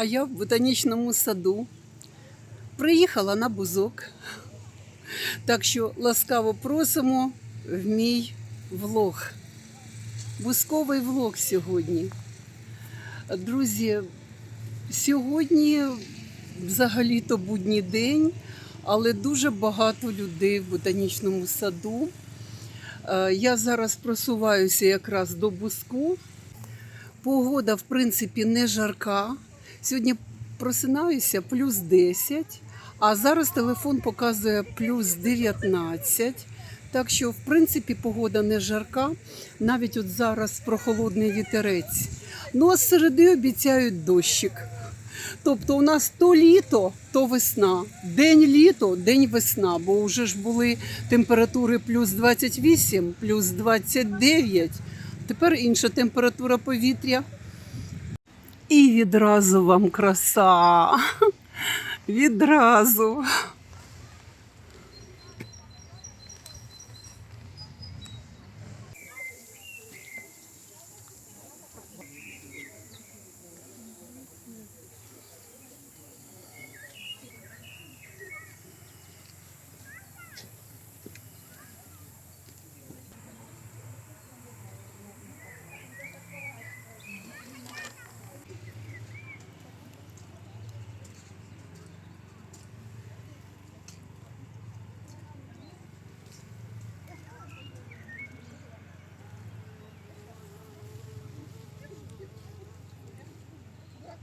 я в ботанічному саду. Приїхала на бузок. Так що ласкаво просимо в мій влог. Бузковий влог сьогодні. Друзі, сьогодні взагалі-то будній день, але дуже багато людей в ботанічному саду. Я зараз просуваюся якраз до бузку. Погода, в принципі, не жарка. Сьогодні просинаюся плюс 10, а зараз телефон показує плюс 19. Так що, в принципі, погода не жарка. Навіть от зараз прохолодний вітерець. Ну, а з середи обіцяють дощик. Тобто у нас то літо, то весна. День літо, день весна. Бо вже ж були температури плюс 28, плюс 29. Тепер інша температура повітря. І відразу вам краса. Відразу.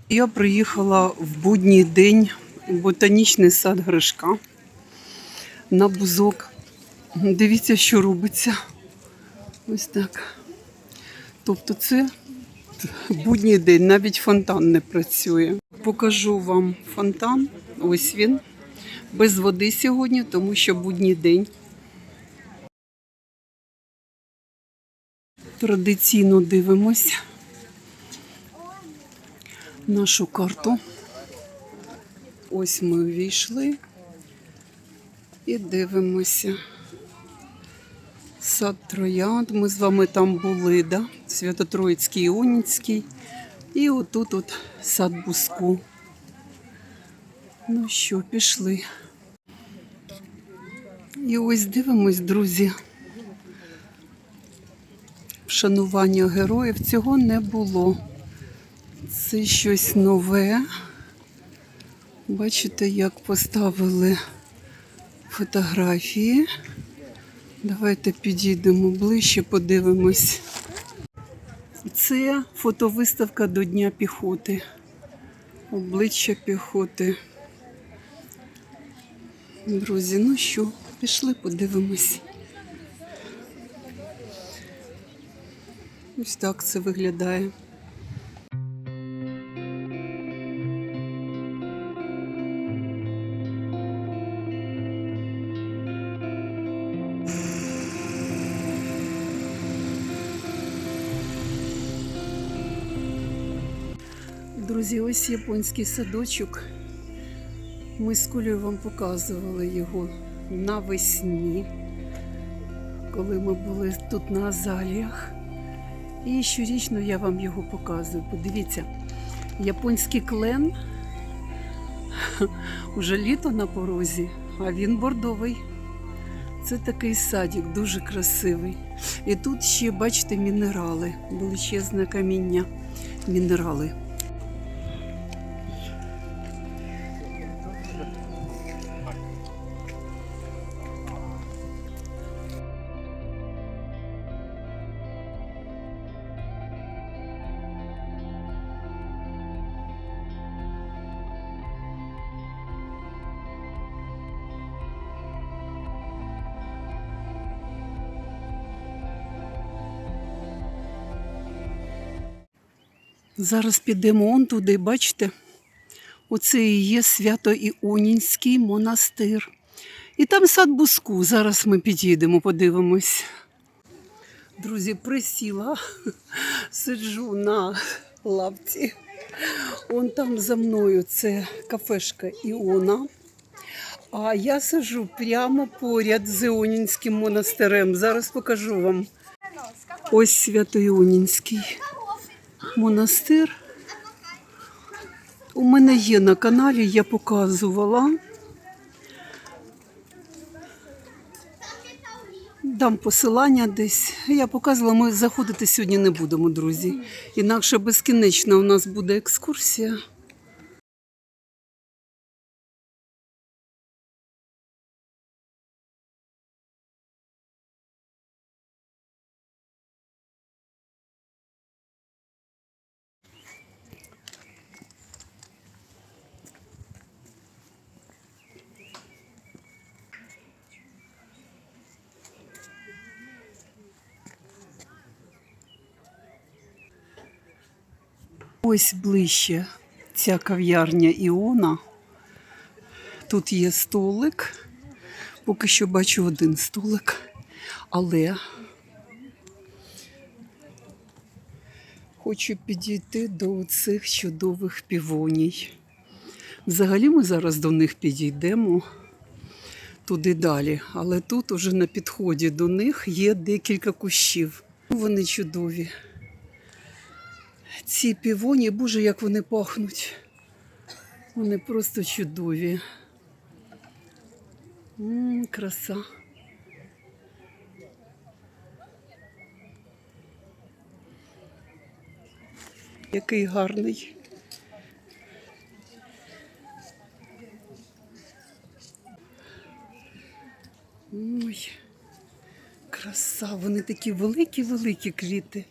Я приїхала в будній день у ботанічний сад Гришка на бузок. Дивіться, що робиться. Ось так. Тобто це будній день, навіть фонтан не працює. Покажу вам фонтан. Ось він. Без води сьогодні, тому що будній день. Традиційно дивимось нашу карту. Ось ми увійшли і дивимося. Сад Троянд. Ми з вами там були, да? Свято-Троїцький, Іонінський. І отут от сад Бузку. Ну що, пішли. І ось дивимось, друзі. Вшанування героїв цього не було. Це щось нове. Бачите, як поставили фотографії. Давайте підійдемо ближче, подивимось. Це фотовиставка до Дня піхоти. Обличчя піхоти. Друзі, ну що, пішли, подивимось. Ось так це виглядає. Друзі, ось японський садочок. Ми з Колею вам показували його навесні, коли ми були тут на азаліях. І щорічно я вам його показую. Подивіться, японський клен. Уже літо на порозі, а він бордовий. Це такий садик, дуже красивий. І тут ще, бачите, мінерали, величезне каміння, мінерали. Зараз підемо он туди, бачите? Оце і є Свято-Іонінський монастир. І там сад Бузку. Зараз ми підійдемо, подивимось. Друзі, присіла, сиджу на лавці. Он там за мною це кафешка Іона. А я сиджу прямо поряд з Іонінським монастирем. Зараз покажу вам. Ось Свято-Іонінський монастир. У мене є на каналі, я показувала. Дам посилання десь. Я показувала, ми заходити сьогодні не будемо, друзі. Інакше безкінечно у нас буде екскурсія. Ось ближче ця кав'ярня Іона. Тут є столик. Поки що бачу один столик. Але хочу підійти до цих чудових півоній. Взагалі ми зараз до них підійдемо туди далі. Але тут уже на підході до них є декілька кущів. Вони чудові. Ці півоні, боже, як вони пахнуть. Вони просто чудові. Краса. Який гарний. Ой, краса. Вони такі великі-великі квіти.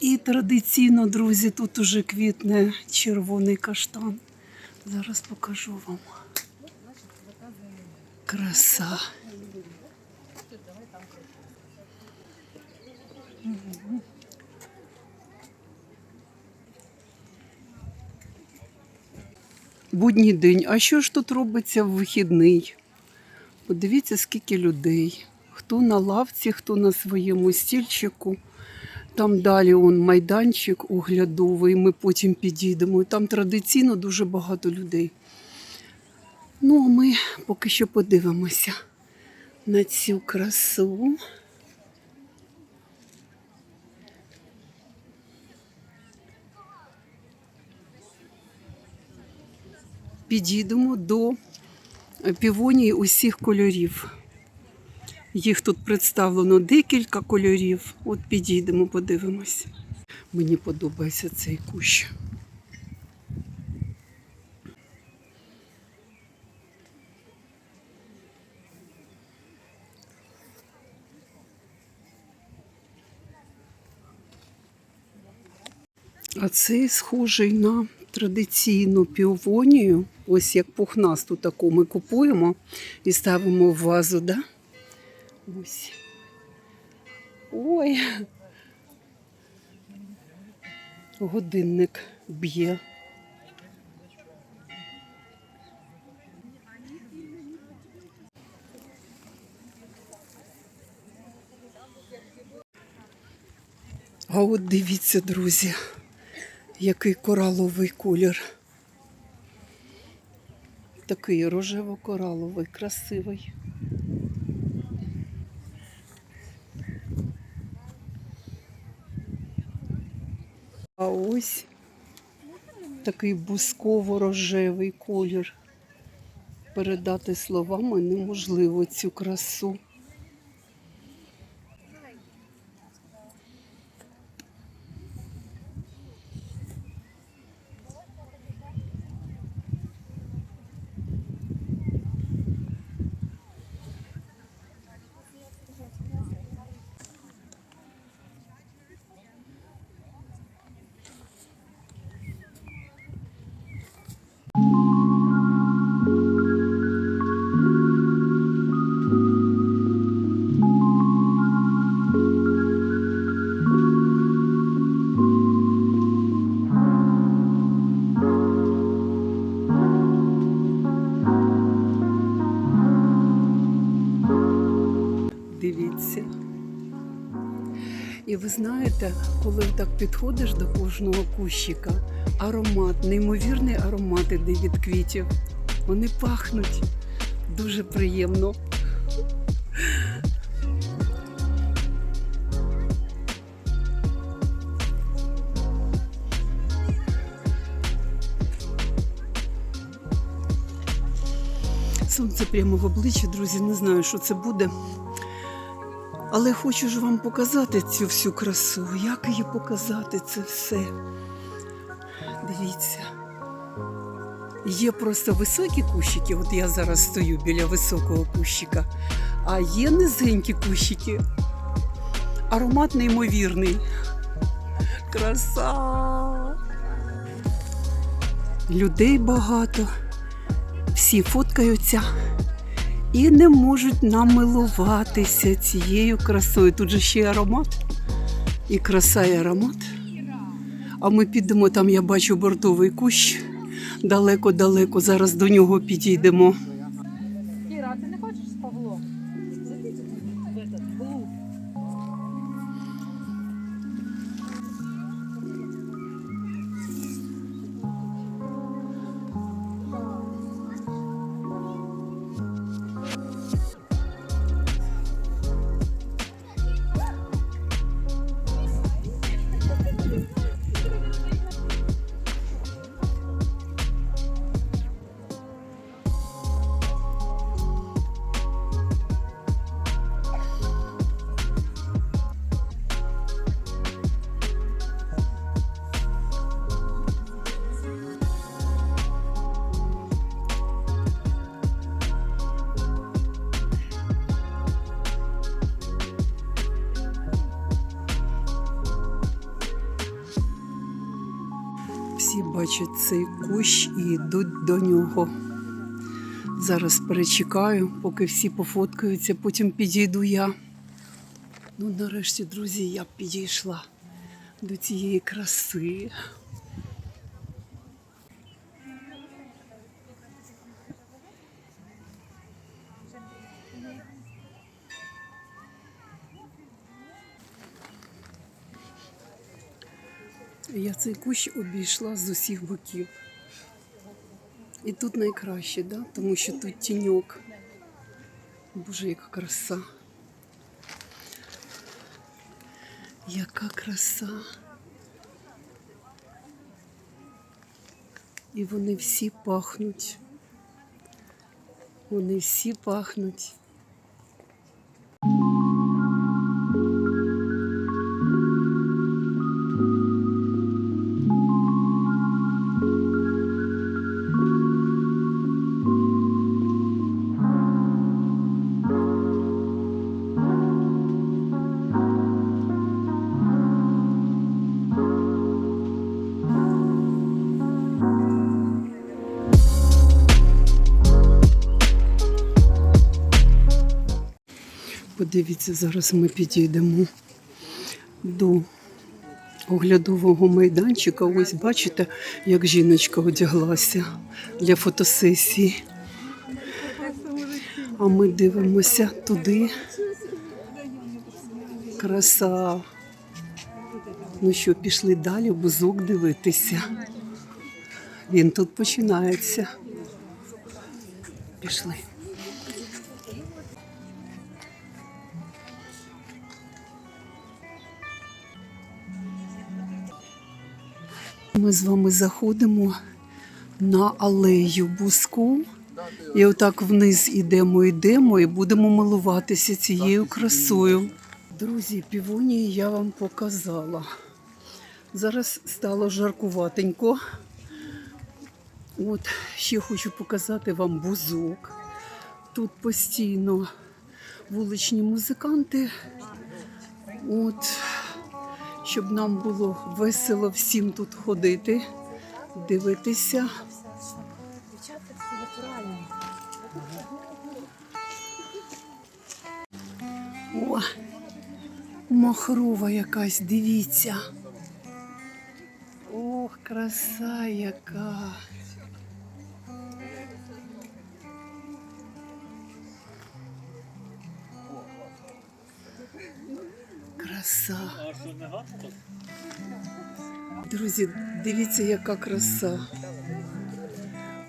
І традиційно, друзі, тут уже квітне червоний каштан. Зараз покажу вам. Краса. Будній день. А що ж тут робиться в вихідний? Подивіться, скільки людей. Хто на лавці, хто на своєму стільчику. Там далі майданчик оглядовий, ми потім підійдемо. Там традиційно дуже багато людей. Ну, а ми поки що подивимося на цю красу. Підійдемо до півоній усіх кольорів. Їх тут представлено декілька кольорів. От підійдемо, подивимось. Мені подобається цей кущ. А цей схожий на традиційну півонію. Ось як пухнасту таку ми купуємо і ставимо в вазу, да? Ось. Ой. Годинник б'є. А от дивіться, друзі, який кораловий колір. Такий рожево-кораловий, красивий. А ось такий бусково-рожевий колір. Передати словами неможливо цю красу. І ви знаєте, коли так підходиш до кожного кущика, аромат, неймовірний аромат іде від квітів. Вони пахнуть дуже приємно. Сонце прямо в обличчя, друзі, не знаю, що це буде. Але хочу ж вам показати цю всю красу. Як її показати, це все? Дивіться. Є просто високі кущики, от я зараз стою біля високого кущика, а є низенькі кущики. Аромат неймовірний. Краса! Людей багато, всі фоткаються і не можуть намилуватися цією красою. Тут же ще й аромат, і краса, і аромат. А ми підемо, там я бачу бортовий кущ, далеко-далеко, зараз до нього підійдемо. Кіра, а ти не хочеш з Павлом? Зайдіть в этот блуд. Всі бачать цей кущ і йдуть до нього. Зараз перечекаю, поки всі пофоткаються, потім підійду я. Ну, нарешті, друзі, я підійшла до цієї краси. Я цей кущ обійшла з усіх боків. І тут найкраще, да? Тому що тут тіньок. Боже, яка краса. Яка краса. І вони всі пахнуть. Вони всі пахнуть. Подивіться, зараз ми підійдемо до оглядового майданчика. Ось бачите, як жіночка одяглася для фотосесії. А ми дивимося туди. Краса. Ну що, пішли далі бузок дивитися. Він тут починається. Пішли. Ми з вами заходимо на алею бузку і отак вниз ідемо і будемо милуватися цією красою. Друзі, півонії я вам показала. Зараз стало жаркуватенько. От, ще хочу показати вам бузок. Тут постійно вуличні музиканти. От, щоб нам було весело всім тут ходити, дивитися. Дівчата всі натуральні. О, махрова якась, дивіться. Ох, краса яка. краса. Друзі, дивіться, яка краса.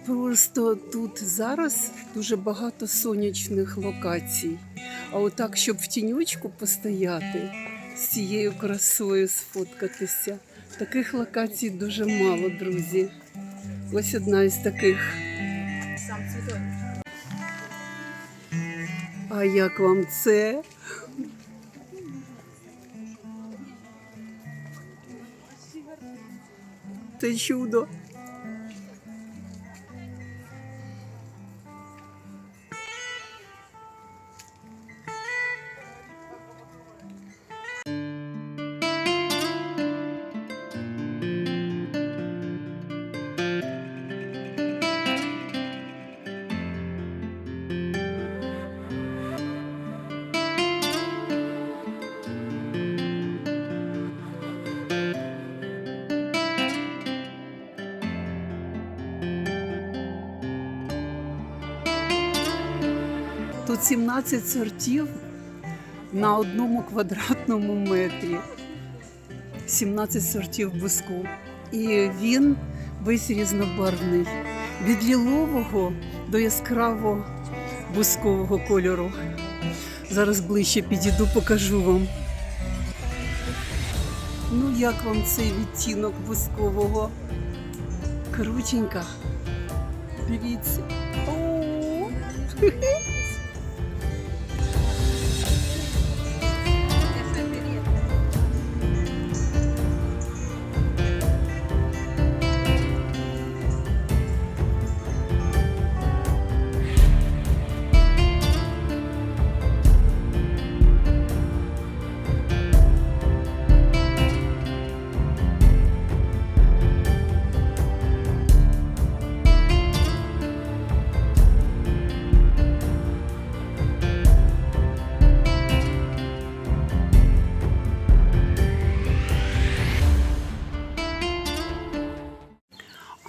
Просто тут зараз дуже багато сонячних локацій. А отак, щоб в тіньочку постояти, з цією красою сфоткатися, таких локацій дуже мало, друзі. Ось одна із таких. Сам цвітой. А як вам це? Це чудо. Тут 17 сортів на 1 квадратному метрі. 17 сортів буску. І він весь різнобарвний. Від лілового до яскраво бускового кольору. Зараз ближче підійду, покажу вам. Ну, як вам цей відтінок бускового? Крутенько. Дивіться. О!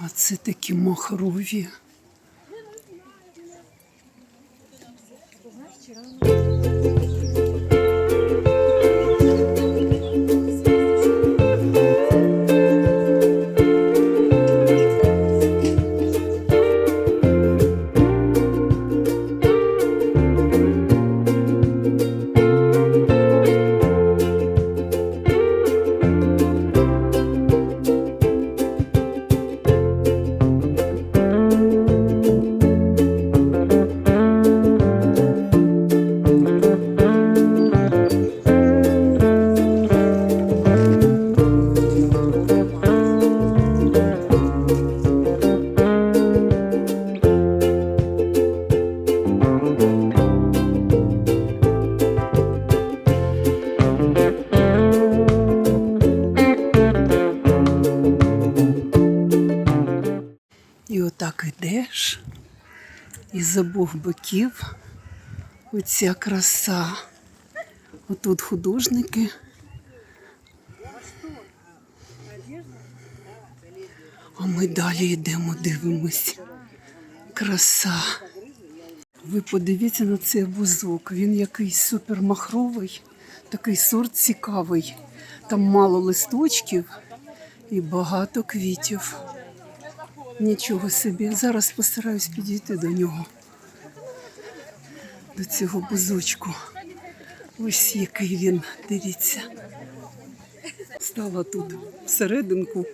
А це такі махрові. І отак ідеш, і з обох боків оця краса. Отут художники. А ми далі йдемо, дивимось. Краса. Ви подивіться на цей бузок. Він якийсь супермахровий, такий сорт цікавий. Там мало листочків і багато квітів. Нічого собі. Зараз постараюсь підійти до нього. До цього бузочку. Ось який він, дивіться. Стала тут всерединку.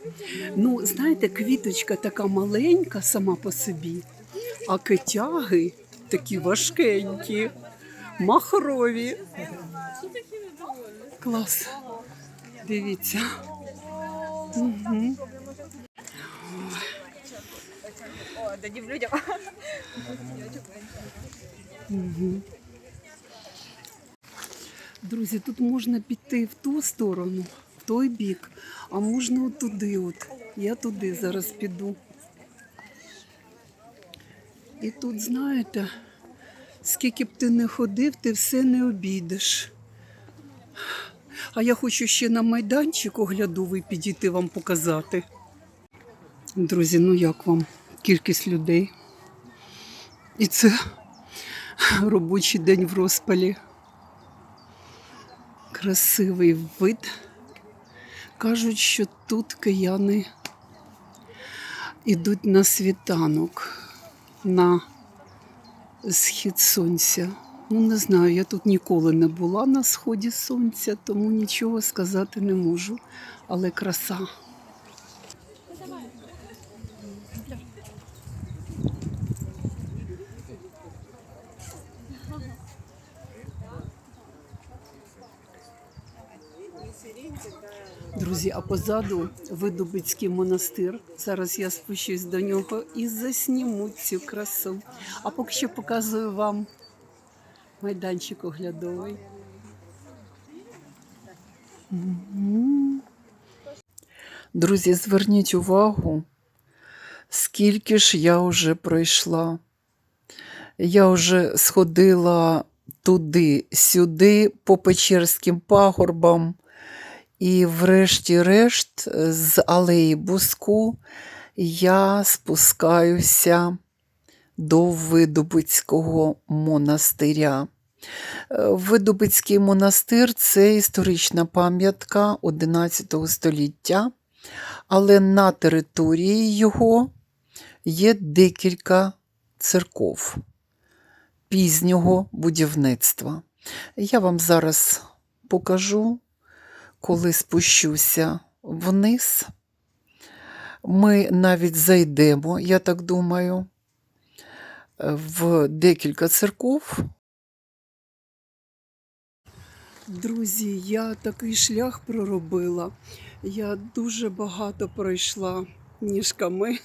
Ну, знаєте, квіточка така маленька сама по собі, а китяги такі важкенькі, махрові. Клас. Дивіться. Угу. Дадим людям. Угу. Друзі, тут можна піти в ту сторону, в той бік, а можна от туди. От. Я туди зараз піду. І тут, знаєте, скільки б ти не ходив, ти все не обійдеш. А я хочу ще на майданчик оглядовий підійти вам показати. Друзі, ну як вам? Кількість людей. І це робочий день в розпалі. Красивий вид. Кажуть, що тут кияни ідуть на світанок, на схід сонця. Ну, не знаю, я тут ніколи не була на сході сонця, тому нічого сказати не можу. Але краса. Друзі, а позаду Видубицький монастир. Зараз я спущусь до нього і засніму цю красу. А поки що показую вам майданчик оглядовий. Друзі, зверніть увагу, скільки ж я вже пройшла. Я вже сходила туди-сюди, по Печерським пагорбам. І врешті-решт з алеї Буску я спускаюся до Видубицького монастиря. Видубицький монастир – це історична пам'ятка XI століття, але на території його є декілька церков пізнього будівництва. Я вам зараз покажу, коли спущуся вниз. Ми навіть зайдемо, я так думаю, в декілька церков. Друзі, я такий шлях проробила. Я дуже багато пройшла ніжками.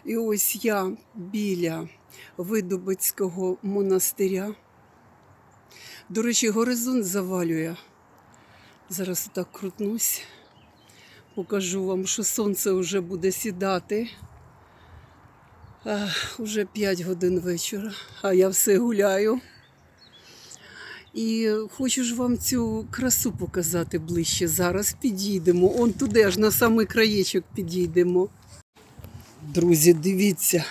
І ось я біля Видубицького монастиря. До речі, горизонт завалює. Зараз отак крутнусь, покажу вам, що сонце вже буде сідати. Уже 5 годин вечора, а я все гуляю. І хочу ж вам цю красу показати ближче. Зараз підійдемо. Он туди, аж на самий краєчок підійдемо. Друзі, дивіться.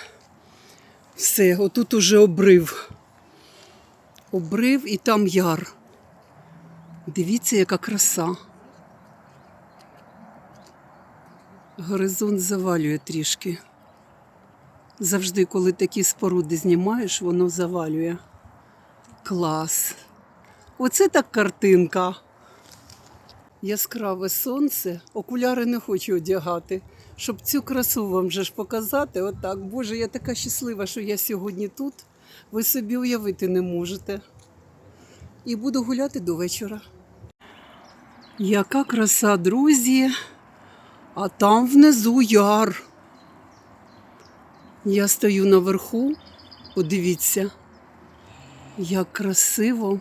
Все, отут уже обрив. Обрив і там яр. Дивіться, яка краса. Горизонт завалює трішки. Завжди, коли такі споруди знімаєш, воно завалює. Клас. Оце так картинка. Яскраве сонце. Окуляри не хочу одягати, щоб цю красу вам вже ж показати. Отак. Боже, я така щаслива, що я сьогодні тут. Ви собі уявити не можете. І буду гуляти до вечора. Яка краса, друзі. А там внизу яр. Я стою наверху. Подивіться, як красиво.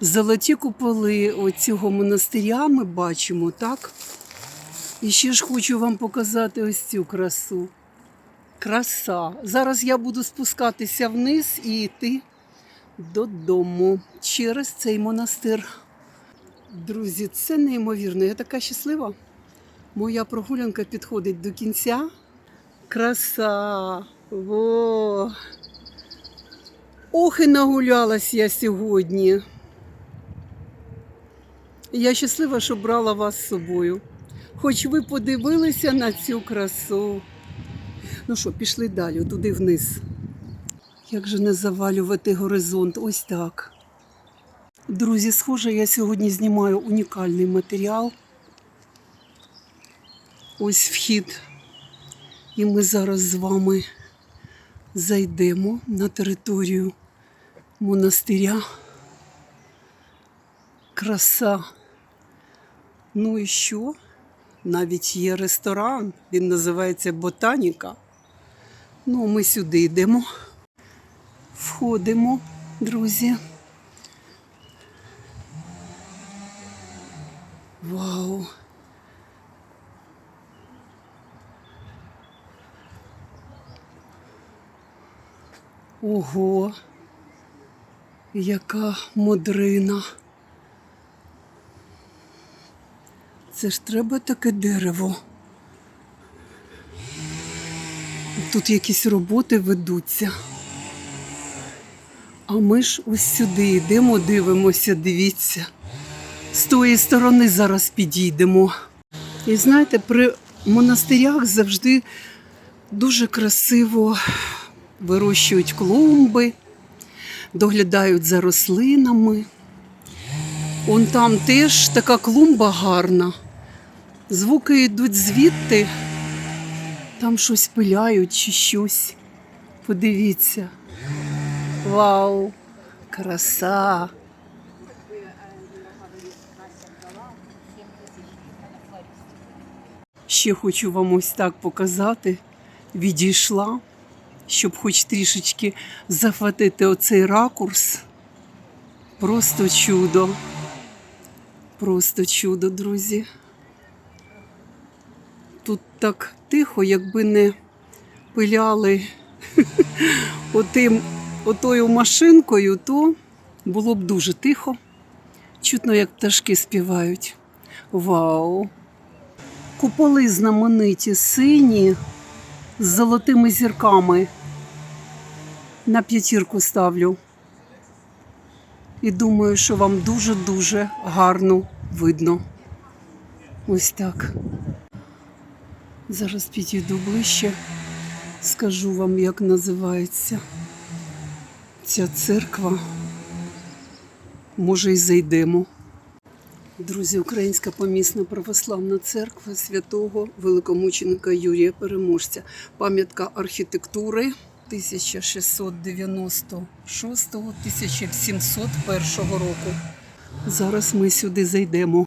Золоті куполи оцього монастиря ми бачимо, так? І ще ж хочу вам показати ось цю красу. Краса. Зараз я буду спускатися вниз і йти додому через цей монастир. Друзі, це неймовірно. Я така щаслива. Моя прогулянка підходить до кінця. Краса! Во! Ох, і нагулялась я сьогодні. Я щаслива, що брала вас з собою. Хоч ви подивилися на цю красу. Ну що, пішли далі, туди вниз. Як же не завалювати горизонт? Ось так. Друзі, схоже, я сьогодні знімаю унікальний матеріал. Ось вхід. І ми зараз з вами зайдемо на територію монастиря. Краса. Ну і що? Навіть є ресторан, він називається «Ботаніка». Ну, ми сюди йдемо. Входимо, друзі. Вау! Ого! Яка модрина! Це ж треба таке дерево. Тут якісь роботи ведуться. А ми ж ось сюди йдемо, дивимося, дивіться. з тої сторони зараз підійдемо. І знаєте, при монастирях завжди дуже красиво вирощують клумби, доглядають за рослинами. Он там теж така клумба гарна. Звуки йдуть звідти, там щось пиляють чи щось. Подивіться. Вау, краса! Ще хочу вам ось так показати. Відійшла, щоб хоч трішечки захватити оцей ракурс. Просто чудо. Просто чудо, друзі. Тут так тихо, якби не пиляли отою машинкою, то було б дуже тихо. Чутно, як пташки співають. Вау! Куполи знамениті, сині, з золотими зірками. На 5 ставлю. І думаю, що вам дуже-дуже гарно видно. Ось так. Зараз підійду ближче, скажу вам, як називається ця церква. Може, і зайдемо. Друзі, Українська помісна православна церква святого великомученика Юрія Переможця. Пам'ятка архітектури 1696-1701 року. Зараз ми сюди зайдемо.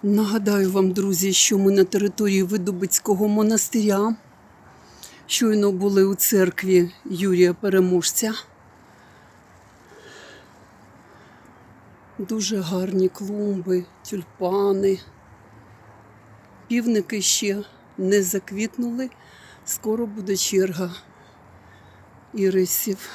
Нагадаю вам, друзі, що ми на території Видубицького монастиря. Щойно були у церкві Юрія Переможця. Дуже гарні клумби, тюльпани. Півники ще не заквітнули. Скоро буде черга ірисів.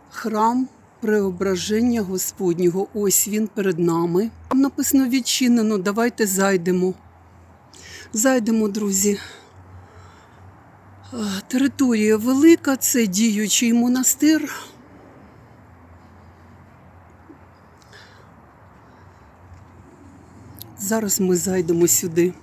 Храм Преображення Господнього. Ось він перед нами. Там написано відчинено. Давайте зайдемо. Зайдемо, друзі. Територія велика, це діючий монастир. Зараз ми зайдемо сюди.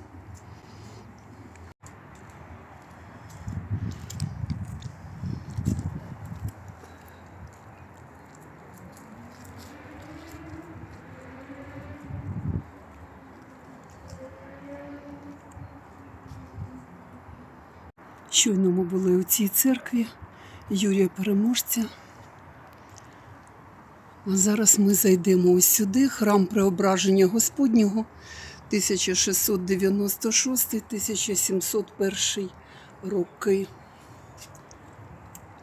Щойно ми були у цій церкві Юрія Переможця. А зараз ми зайдемо ось сюди, храм Преображення Господнього, 1696-1701 роки.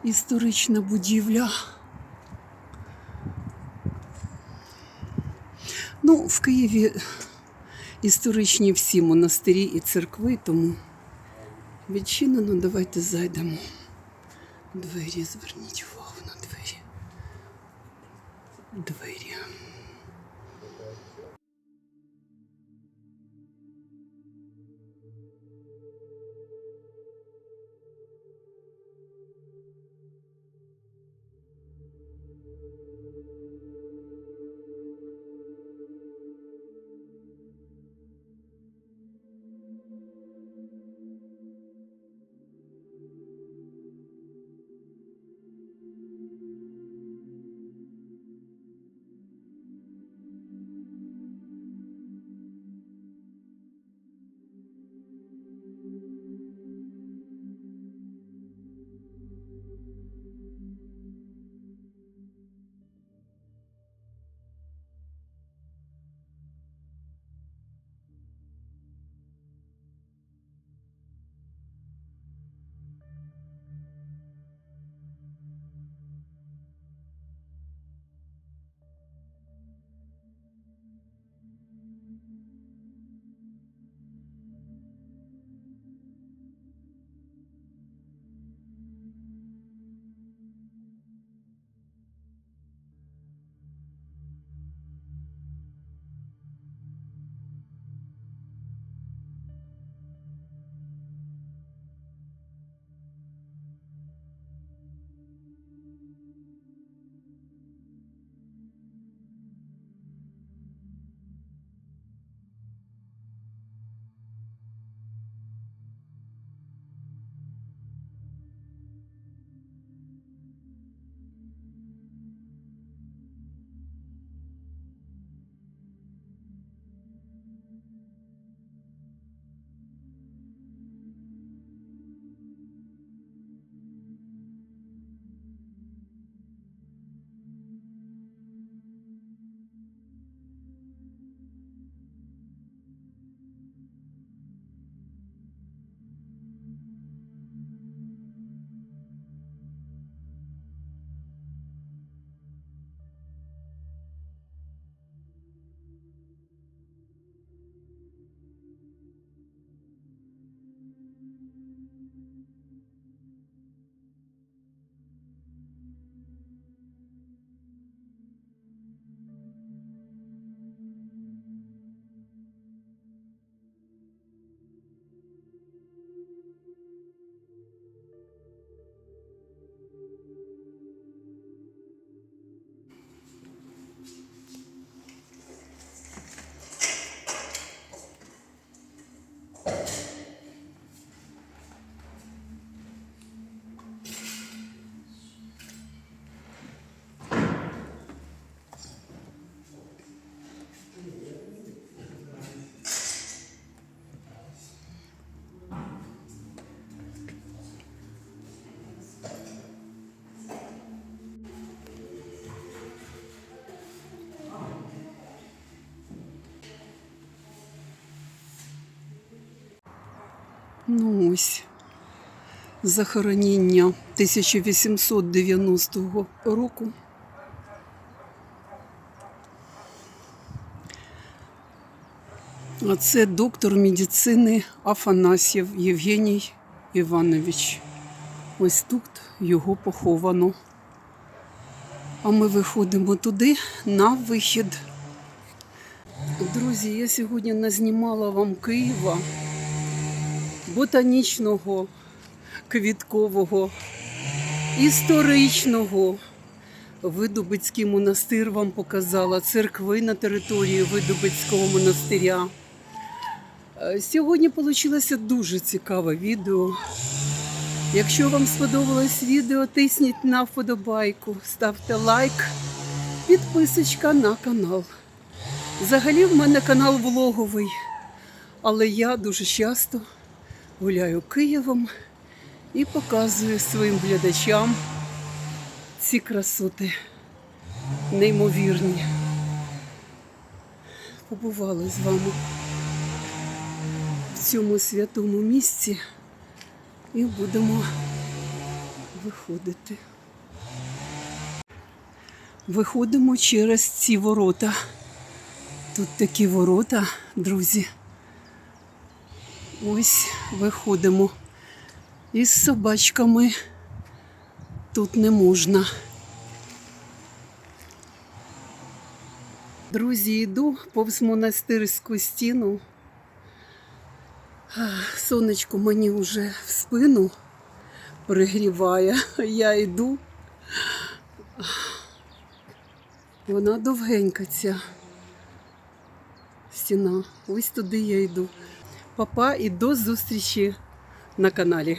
Історична будівля. Ну, в Києві історичні всі монастирі і церкви, тому відчинено. Давайте зайдемо. Двері, зверніть увагу на двері. Двері. Ну ось, захоронення 1890 року. А це доктор медицини Афанасьєв Євгеній Іванович. Ось тут його поховано. А ми виходимо туди на вихід. Друзі, я сьогодні назнімала вам Києва, ботанічного, квіткового, історичного. Видубицький монастир вам показала, церкви на території Видубицького монастиря. Сьогодні вийшло дуже цікаве відео. Якщо вам сподобалось відео, тисніть на вподобайку, ставте лайк, підписочка на канал. Взагалі в мене канал влоговий, але я дуже часто гуляю Києвом і показую своїм глядачам ці красоти. неймовірні. Побували з вами в цьому святому місці і будемо виходити. Виходимо через ці ворота. Тут такі ворота, друзі. Ось виходимо. Із собачками тут не можна. Друзі, йду повз монастирську стіну. Сонечко мені вже в спину пригріває. Я йду. Вона довгенька, ця стіна. Ось туди я йду. Па-па і до зустрічі на каналі.